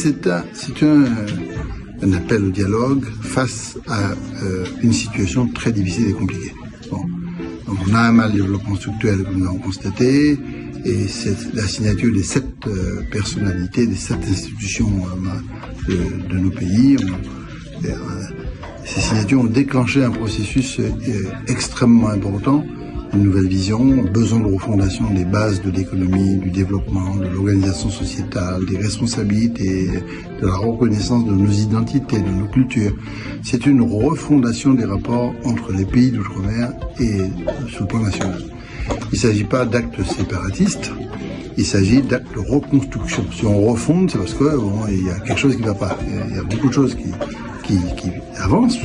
c'est un appel au dialogue face à une situation très difficile et compliquée. Bon. Donc, on a un mal de développement structurel que nous avons constaté, et c'est la signature des 7 personnalités, des 7 institutions de nos pays. Ces signatures ont déclenché un processus extrêmement important, une nouvelle vision, besoin de refondation des bases de l'économie, du développement, de l'organisation sociétale, des responsabilités, de la reconnaissance de nos identités, de nos cultures. C'est une refondation des rapports entre les pays d'outre-mer et sur le plan national. Il ne s'agit pas d'actes séparatistes, il s'agit d'actes de reconstruction. Si on refonde, c'est parce que il y a quelque chose qui ne va pas. Il y a beaucoup de choses qui avancent,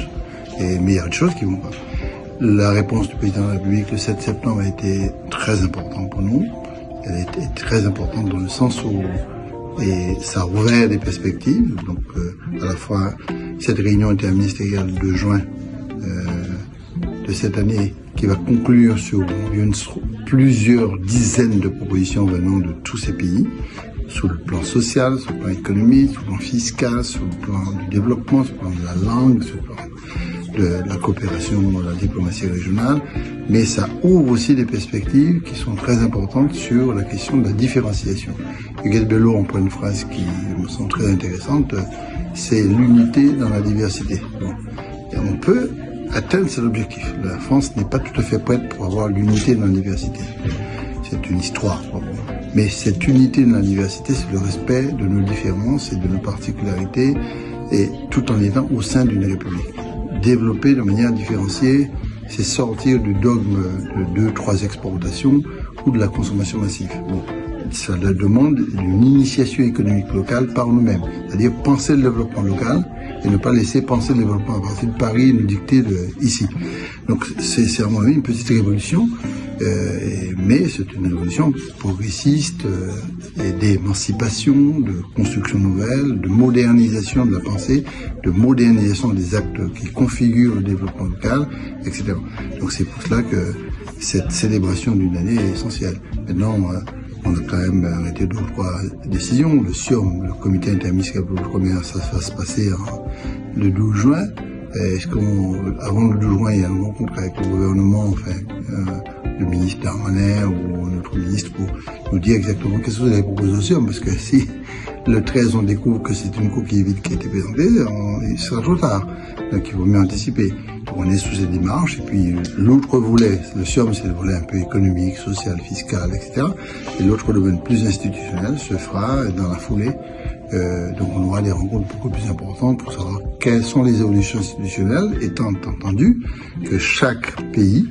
mais il y a d'autres choses qui ne vont pas. La réponse du président de la République le 7 septembre a été très importante pour nous. Elle a été très importante dans le sens où ça a ouvert des perspectives. Donc, à la fois, cette réunion interministérielle de juin de cette année qui va conclure sur plusieurs dizaines de propositions venant de tous ces pays, sur le plan social, sur le plan économique, sur le plan fiscal, sur le plan du développement, sur le plan de la langue, sur le plan de la coopération, de la diplomatie régionale, mais ça ouvre aussi des perspectives qui sont très importantes sur la question de la différenciation. Hugues Bello emploie une phrase qui me semble très intéressante, c'est l'unité dans la diversité. Bon. Et on peut atteindre cet objectif. La France n'est pas tout à fait prête pour avoir l'unité dans la diversité. C'est une histoire. Mais cette unité dans la diversité, c'est le respect de nos différences et de nos particularités, et tout en étant au sein d'une république. Développer de manière différenciée, c'est sortir du dogme de 2-3 exportations ou de la consommation massive. Bon, ça demande une initiation économique locale par nous-mêmes, c'est-à-dire penser le développement local et ne pas laisser penser le développement à partir de Paris et nous dicter ici. Donc c'est à mon avis une petite révolution, mais c'est une révolution progressiste et d'émancipation, de construction nouvelle, de modernisation de la pensée, de modernisation des actes qui configurent le développement local, etc. Donc c'est pour cela que cette célébration d'une année est essentielle. Maintenant, on a quand même arrêté 2 ou 3 décisions. Le CIOM, le comité interministériel pour l'outre-mer, ça va se passer le 12 juin. Avant le 12 juin, il y a une rencontre avec le gouvernement, enfin, le ministre Darmanin ou notre ministre pour nous dire exactement qu'est-ce que vous avez proposé au CIOM, parce que si le 13 on découvre que c'est une coquille vide qui a été présentée, il sera trop tard. Donc il vaut mieux anticiper. Donc, on est sous cette démarche, et puis l'autre volet, le CIOM, c'est le volet un peu économique, social, fiscal, etc. Et l'autre domaine plus institutionnel se fera dans la foulée. Donc on aura des rencontres beaucoup plus importantes pour savoir quelles sont les évolutions institutionnelles, étant entendu que chaque pays,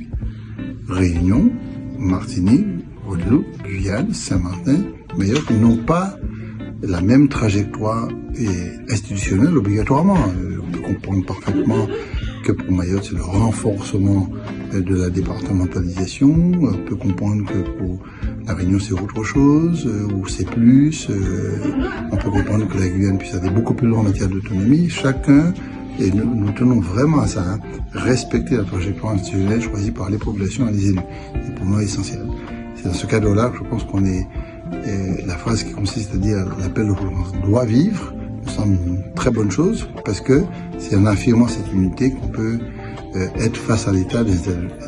Réunion, Martinique, Guadeloupe, Guyane, Saint-Martin, Mayotte, n'ont pas la même trajectoire institutionnelle obligatoirement. On peut comprendre parfaitement que pour Mayotte, c'est le renforcement de la départementalisation. On peut comprendre que pour la Réunion, c'est autre chose, ou c'est plus. On peut comprendre que la Guyane puisse aller beaucoup plus loin en matière d'autonomie. Chacun, et nous tenons vraiment à ça, respecter la trajectoire institutionnelle choisie par les populations et les élus. C'est pour moi essentiel. C'est dans ce cadre-là que je pense qu'on est... la phrase qui consiste à dire l'appel de France doit vivre, me semble une très bonne chose, parce que c'est en affirmant cette unité qu'on peut être face à l'État des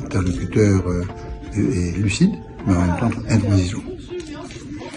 interlocuteurs lucides, mais en même temps intransigeants.